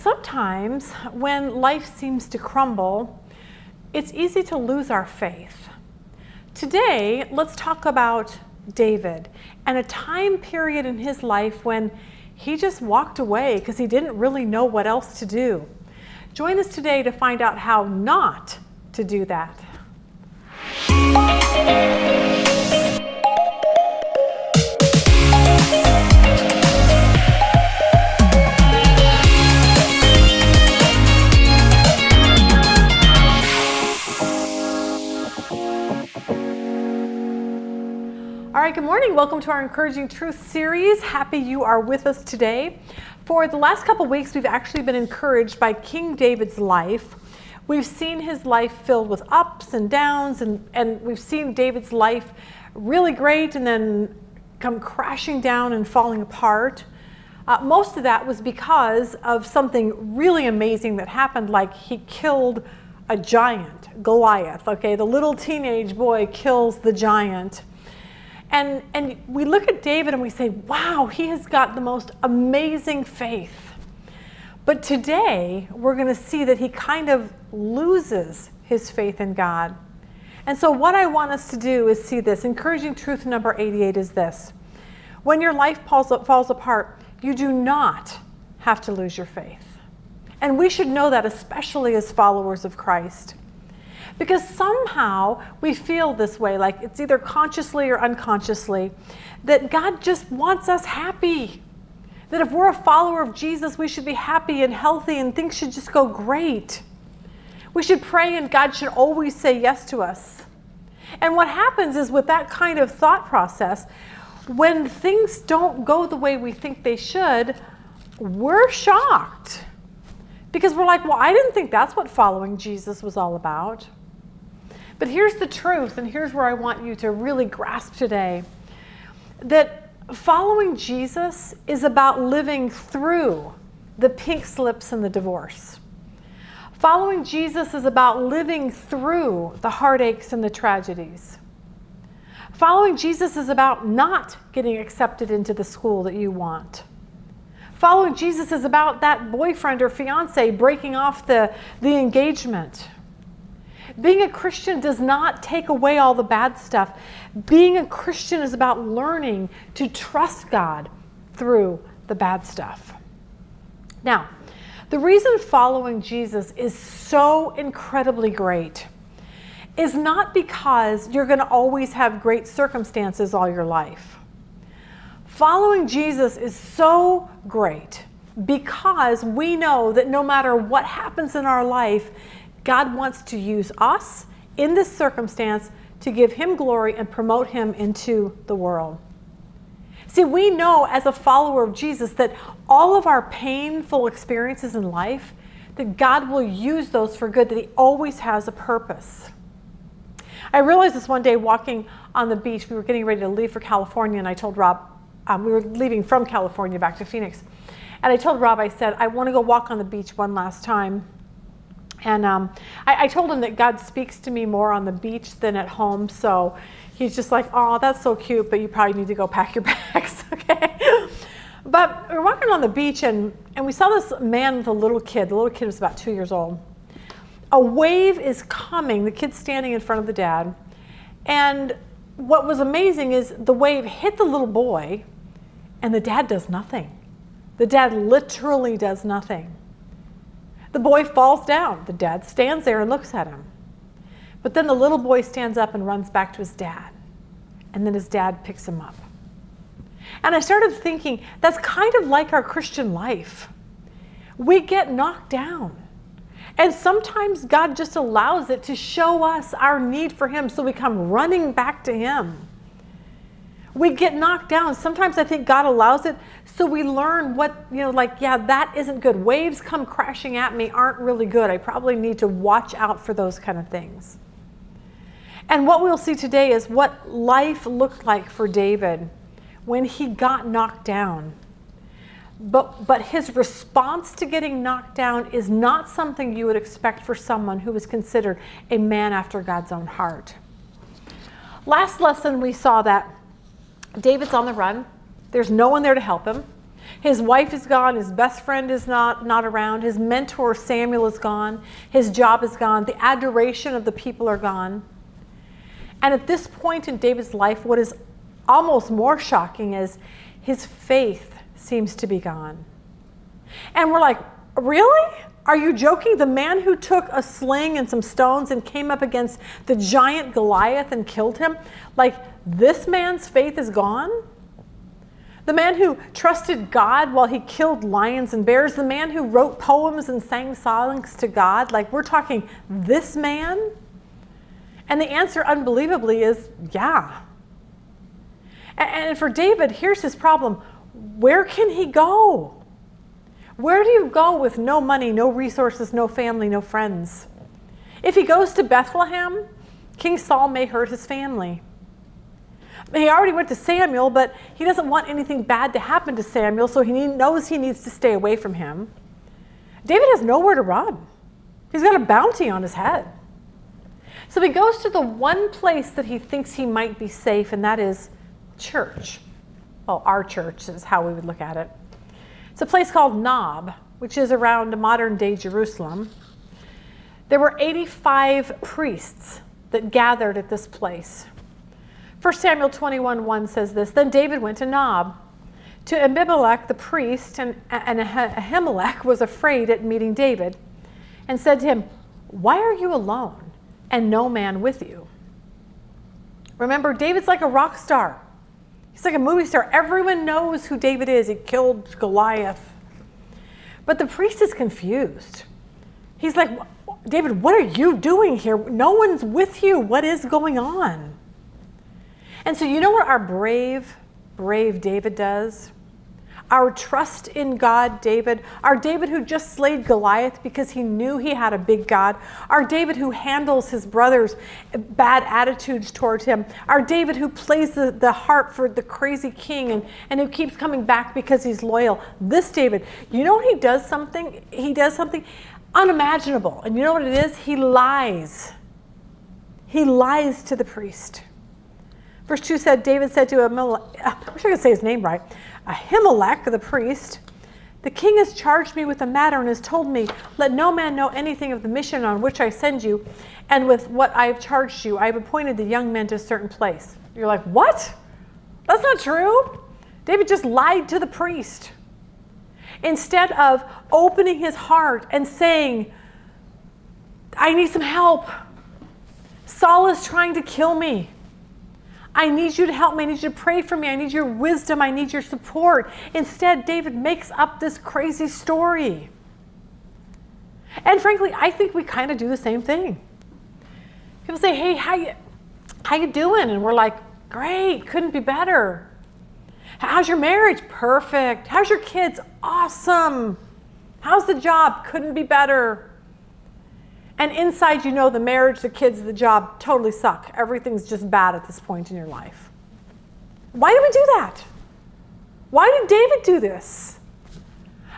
sometimes when life seems to crumble, it's easy to lose our faith. Today, let's talk about David and a time period in his life when he just walked away because he didn't really know what else to do. Join us today to find out how not to do that. All right, good morning. Welcome to our Encouraging Truth series. Happy you are with us today. For the last couple weeks, we've actually been encouraged by King David's life. We've seen his life filled with ups and downs, and we've seen David's life really great and then come crashing down and falling apart. Most of that was because of something really amazing that happened, like he killed a giant, Goliath. Okay, the little teenage boy kills the giant. And we look at David and we say, wow, he has got the most amazing faith. But today, we're going to see that he kind of loses his faith in God. And so what I want us to do is see this. Encouraging truth number 88 is this. When your life falls apart, you do not have to lose your faith. And we should know that, especially as followers of Christ. Because somehow we feel this way, like it's either consciously or unconsciously, that God just wants us happy. That if we're a follower of Jesus, we should be happy and healthy and things should just go great. We should pray and God should always say yes to us. And what happens is with that kind of thought process, when things don't go the way we think they should, we're shocked. Because we're like, well, I didn't think that's what following Jesus was all about. But here's the truth, and here's where I want you to really grasp today, that following Jesus is about living through the pink slips and the divorce. Following Jesus is about living through the heartaches and the tragedies. Following Jesus is about not getting accepted into the school that you want. Following Jesus is about that boyfriend or fiance breaking off the engagement. Being a Christian does not take away all the bad stuff. Being a Christian is about learning to trust God through the bad stuff. Now, the reason following Jesus is so incredibly great is not because you're going to always have great circumstances all your life. Following Jesus is so great because we know that no matter what happens in our life, God wants to use us in this circumstance to give him glory and promote him into the world. See, we know as a follower of Jesus that all of our painful experiences in life, that God will use those for good, that he always has a purpose. I realized this one day walking on the beach. We were getting ready to leave for California, and I told Rob, we were leaving from California back to Phoenix. And I told Rob, I said, I want to go walk on the beach one last time. And I told him that God speaks to me more on the beach than at home. So he's just like, oh, that's so cute, but you probably need to go pack your bags, okay? But we were walking on the beach, and we saw this man with a little kid. The little kid was about 2 years old. A wave is coming. The kid's standing in front of the dad. And what was amazing is the wave hit the little boy, and the dad does nothing. The dad literally does nothing. The boy falls down. The dad stands there and looks at him. But then the little boy stands up and runs back to his dad. And then his dad picks him up. And I started thinking, that's kind of like our Christian life. We get knocked down. And sometimes God just allows it to show us our need for him so we come running back to him. We get knocked down. Sometimes I think God allows it so we learn what, yeah, that isn't good. Waves come crashing at me aren't really good. I probably need to watch out for those kind of things. And what we'll see today is what life looked like for David when he got knocked down. But his response to getting knocked down is not something you would expect for someone who is considered a man after God's own heart. Last lesson we saw that David's on the run. There's no one there to help him. His wife is gone. His best friend is not around. His mentor, Samuel, is gone. His job is gone. The adoration of the people are gone. And at this point in David's life, what is almost more shocking is his faith seems to be gone. And we're like, really? Are you joking? The man who took a sling and some stones and came up against the giant Goliath and killed him, like this man's faith is gone? The man who trusted God while he killed lions and bears, the man who wrote poems and sang songs to God, like we're talking this man? And the answer, unbelievably, is yeah. And for David, here's his problem. Where can he go? Where do you go with no money, no resources, no family, no friends? If he goes to Bethlehem, King Saul may hurt his family. He already went to Samuel, but he doesn't want anything bad to happen to Samuel, so he knows he needs to stay away from him. David has nowhere to run. He's got a bounty on his head. So he goes to the one place that he thinks he might be safe, and that is church. Well, our church is how we would look at it. It's a place called Nob, which is around modern-day Jerusalem. There were 85 priests that gathered at this place. 1 Samuel 21:1 says this, Then David went to Nob. To Abimelech the priest, and Ahimelech was afraid at meeting David, and said to him, Why are you alone, and no man with you? Remember, David's like a rock star. He's like a movie star. Everyone knows who David is. He killed Goliath. But the priest is confused. He's like, David, what are you doing here? No one's with you. What is going on? And so you know what our brave David does? Our trust in God, David, our David who just slayed Goliath because he knew he had a big God, our David who handles his brothers' bad attitudes towards him, our David who plays the harp for the crazy king and who keeps coming back because he's loyal. This David, you know he does something? He does something unimaginable. And you know what it is? He lies. He lies to the priest. Verse 2 said, David said to Ahimelech, I wish I could say his name right, Ahimelech, the priest, the king has charged me with the matter and has told me, let no man know anything of the mission on which I send you, and with what I have charged you, I have appointed the young men to a certain place. You're like, what? That's not true. David just lied to the priest. Instead of opening his heart and saying, I need some help. Saul is trying to kill me. I need you to help me. I need you to pray for me. I need your wisdom. I need your support. Instead, David makes up this crazy story. And frankly, I think we kind of do the same thing. People say, hey, how you doing? And we're like, great, couldn't be better. How's your marriage? Perfect. How's your kids? Awesome. How's the job? Couldn't be better. And inside, you know, the marriage, the kids, the job totally suck. Everything's just bad at this point in your life. Why did we do that? Why did David do this?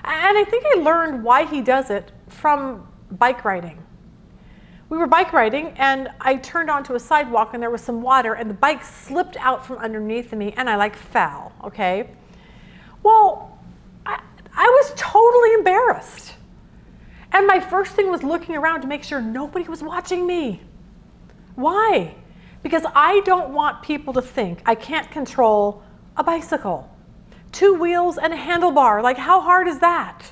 And I think I learned why he does it from bike riding. We were bike riding, and I turned onto a sidewalk, and there was some water, and the bike slipped out from underneath me, and I fell, okay? Well, I was totally embarrassed. And my first thing was looking around to make sure nobody was watching me. Why? Because I don't want people to think I can't control a bicycle. 2 wheels and a handlebar. Like, how hard is that?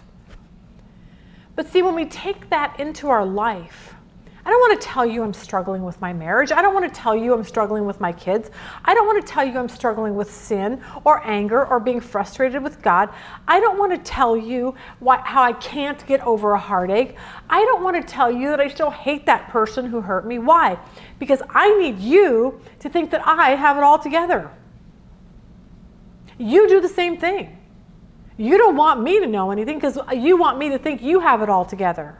But see, when we take that into our life, I don't want to tell you I'm struggling with my marriage. I don't want to tell you I'm struggling with my kids. I don't want to tell you I'm struggling with sin or anger or being frustrated with God. I don't want to tell you how I can't get over a heartache. I don't want to tell you that I still hate that person who hurt me. Why? Because I need you to think that I have it all together. You do the same thing. You don't want me to know anything because you want me to think you have it all together.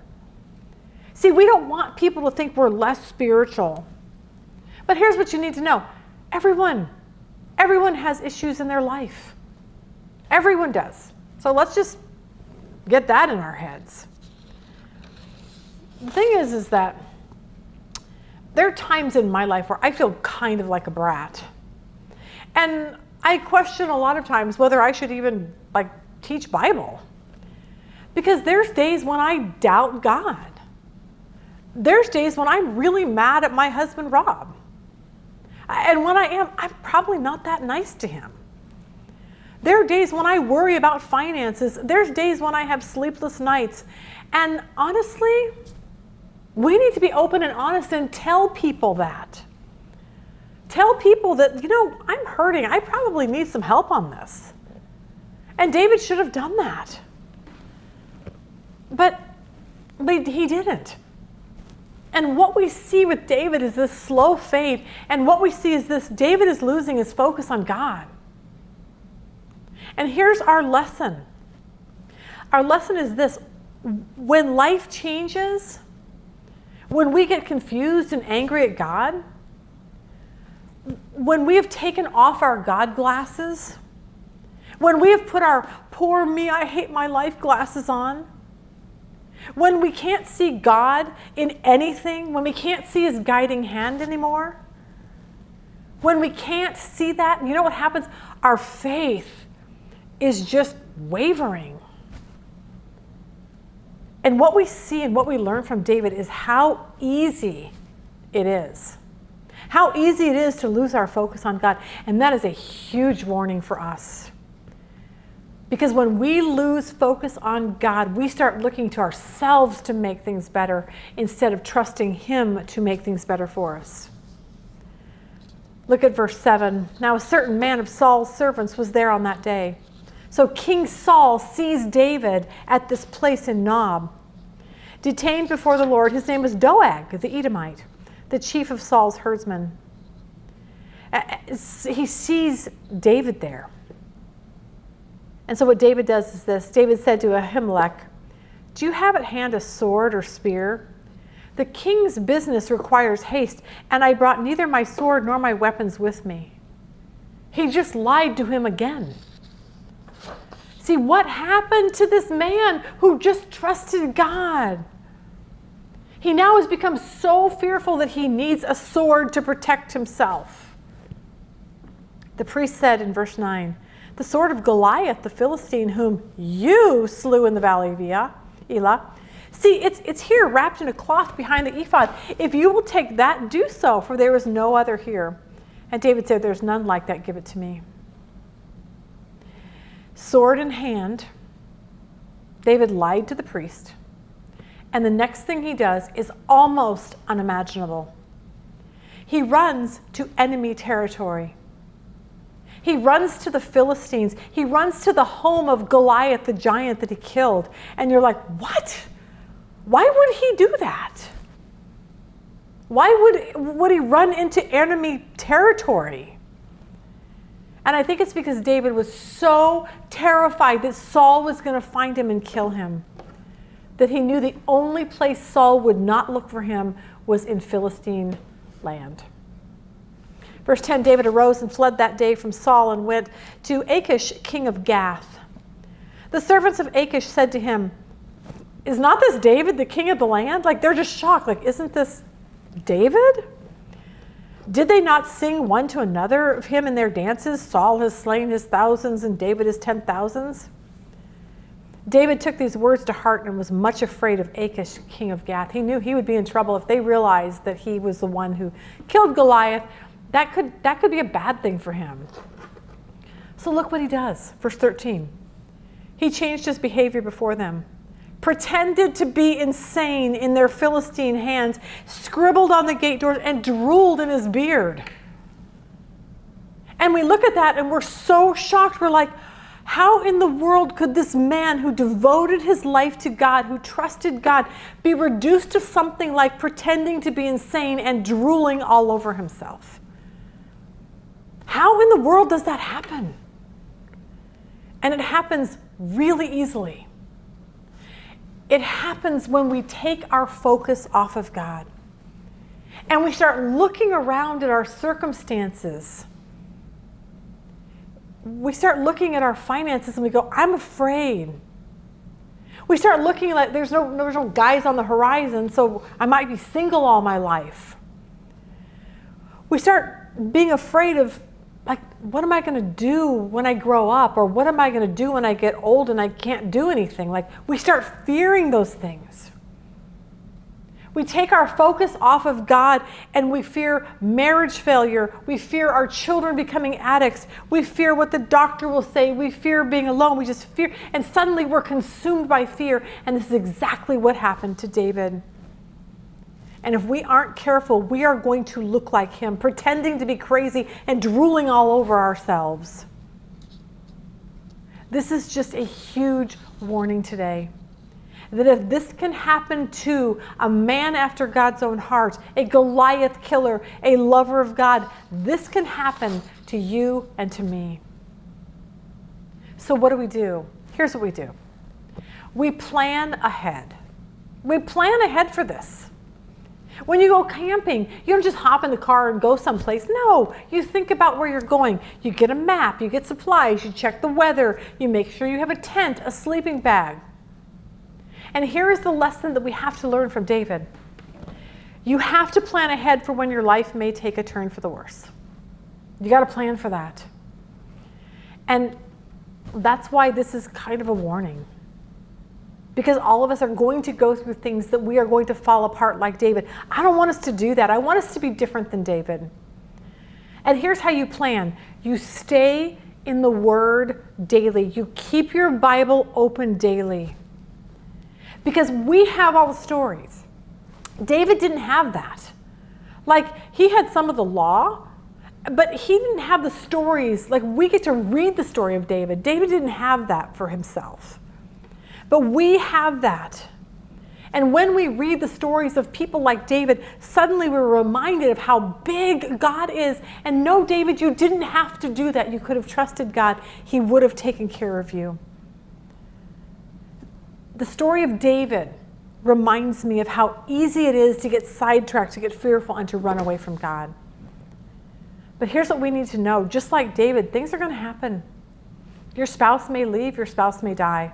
See, we don't want people to think we're less spiritual. But here's what you need to know. Everyone has issues in their life. Everyone does. So let's just get that in our heads. The thing is that there are times in my life where I feel kind of like a brat. And I question a lot of times whether I should even teach Bible. Because there's days when I doubt God. There's days when I'm really mad at my husband, Rob. And when I am, I'm probably not that nice to him. There are days when I worry about finances. There's days when I have sleepless nights. And honestly, we need to be open and honest and tell people that. Tell people that, I'm hurting. I probably need some help on this. And David should have done that. But he didn't. And what we see with David is this slow fade. And what we see is this: David is losing his focus on God. And here's our lesson. Our lesson is this: when life changes, when we get confused and angry at God, when we have taken off our God glasses, when we have put our poor me, I hate my life glasses on, when we can't see God in anything, when we can't see his guiding hand anymore, when we can't see that, you know what happens? Our faith is just wavering. And what we see and what we learn from David is how easy it is. How easy it is to lose our focus on God. And that is a huge warning for us. Because when we lose focus on God, we start looking to ourselves to make things better instead of trusting him to make things better for us. Look at verse 7. Now a certain man of Saul's servants was there on that day. So King Saul sees David at this place in Nob, detained before the Lord. His name was Doeg, the Edomite, the chief of Saul's herdsmen. He sees David there. And so what David does is this. David said to Ahimelech, "Do you have at hand a sword or spear? The king's business requires haste, and I brought neither my sword nor my weapons with me." He just lied to him again. See, what happened to this man who just trusted God? He now has become so fearful that he needs a sword to protect himself. The priest said in verse 9, "The sword of Goliath, the Philistine, whom you slew in the valley of Elah. See, it's here wrapped in a cloth behind the ephod. If you will take that, do so, for there is no other here." And David said, "There's none like that. Give it to me." Sword in hand, David lied to the priest. And the next thing he does is almost unimaginable. He runs to enemy territory. He runs to the Philistines. He runs to the home of Goliath, the giant that he killed. And you're like, what? Why would he do that? Why would he run into enemy territory? And I think it's because David was so terrified that Saul was going to find him and kill him, that he knew the only place Saul would not look for him was in Philistine land. Verse 10, David arose and fled that day from Saul and went to Achish, king of Gath. The servants of Achish said to him, "Is not this David, the king of the land?" Like, they're just shocked. Like, isn't this David? "Did they not sing one to another of him in their dances? Saul has slain his thousands and David his 10,000s." David took these words to heart and was much afraid of Achish, king of Gath. He knew he would be in trouble if they realized that he was the one who killed Goliath. That could be a bad thing for him. So look what he does. Verse 13. He changed his behavior before them, pretended to be insane in their Philistine hands, scribbled on the gate doors, and drooled in his beard. And we look at that and we're so shocked. We're like, how in the world could this man who devoted his life to God, who trusted God, be reduced to something like pretending to be insane and drooling all over himself? How in the world does that happen? And it happens really easily. It happens when we take our focus off of God and we start looking around at our circumstances. We start looking at our finances and we go, "I'm afraid." We start looking like there's no guys on the horizon, so I might be single all my life. We start being afraid of like, what am I going to do when I grow up? Or what am I going to do when I get old and I can't do anything? Like, we start fearing those things. We take our focus off of God and we fear marriage failure. We fear our children becoming addicts. We fear what the doctor will say. We fear being alone. We just fear. And suddenly we're consumed by fear. And this is exactly what happened to David. And if we aren't careful, we are going to look like him, pretending to be crazy and drooling all over ourselves. This is just a huge warning today. That if this can happen to a man after God's own heart, a Goliath killer, a lover of God, this can happen to you and to me. So what do? Here's what we do. We plan ahead. We plan ahead for this. When you go camping, you don't just hop in the car and go someplace. No, you think about where you're going. You get a map, you get supplies, you check the weather, you make sure you have a tent, a sleeping bag. And here is the lesson that we have to learn from David. You have to plan ahead for when your life may take a turn for the worse. You got to plan for that. And that's why this is kind of a warning. Because all of us are going to go through things that we are going to fall apart like David. I don't want us to do that. I want us to be different than David. And here's how you plan. You stay in the Word daily. You keep your Bible open daily. Because we have all the stories. David didn't have that. Like, he had some of the law, but he didn't have the stories. Like, we get to read the story of David. David didn't have that for himself. But we have that. And when we read the stories of people like David, suddenly we're reminded of how big God is. And no, David, you didn't have to do that. You could have trusted God. He would have taken care of you. The story of David reminds me of how easy it is to get sidetracked, to get fearful, and to run away from God. But here's what we need to know. Just like David, things are going to happen. Your spouse may leave. Your spouse may die.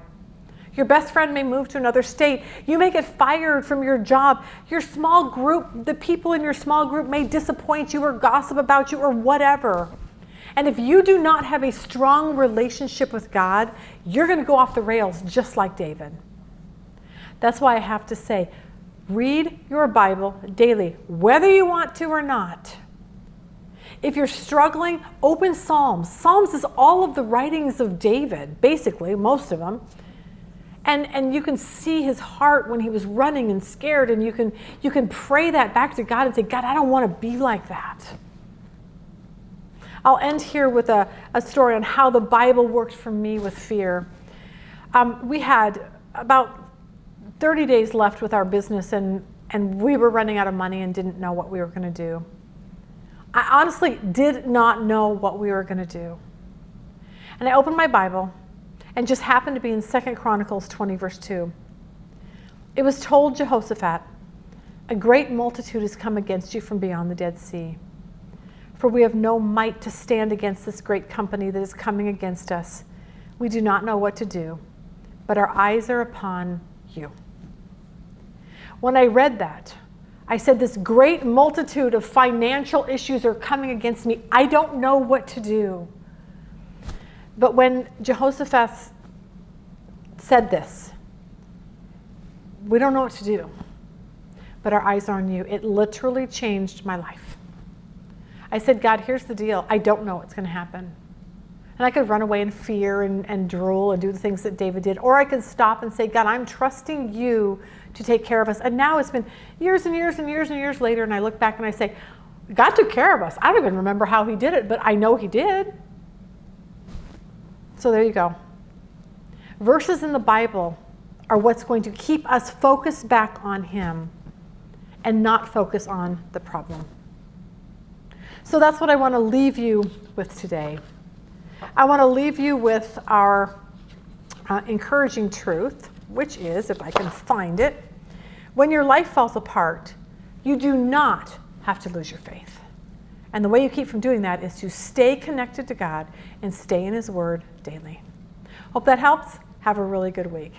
Your best friend may move to another state. You may get fired from your job. Your small group, the people in your small group may disappoint you or gossip about you or whatever. And if you do not have a strong relationship with God, you're going to go off the rails just like David. That's why I have to say, read your Bible daily, whether you want to or not. If you're struggling, open Psalms. Psalms is all of the writings of David, basically, most of them. And you can see his heart when he was running and scared, and you can pray that back to God and say, God, I don't want to be like that. I'll end here with a story on how the Bible worked for me with fear. We had about 30 days left with our business, and we were running out of money and didn't know what we were going to do. I honestly did not know what we were going to do. And I opened my Bible and just happened to be in 2 Chronicles 20, verse 2. It was told Jehoshaphat, a great multitude has come against you from beyond the Dead Sea. For we have no might to stand against this great company that is coming against us. We do not know what to do, but our eyes are upon you. When I read that, I said, this great multitude of financial issues are coming against me. I don't know what to do. But when Jehoshaphat said this, we don't know what to do, but our eyes are on you, it literally changed my life. I said, God, here's the deal. I don't know what's going to happen. And I could run away in fear and drool and do the things that David did. Or I could stop and say, God, I'm trusting you to take care of us. And now it's been years and years and years and years later, and I look back and I say, God took care of us. I don't even remember how he did it, but I know he did. So there you go. Verses in the Bible are what's going to keep us focused back on him and not focus on the problem. So that's what I want to leave you with today. I want to leave you with our encouraging truth, which is, if I can find it, when your life falls apart, you do not have to lose your faith. And the way you keep from doing that is to stay connected to God and stay in his word daily. Hope that helps. Have a really good week.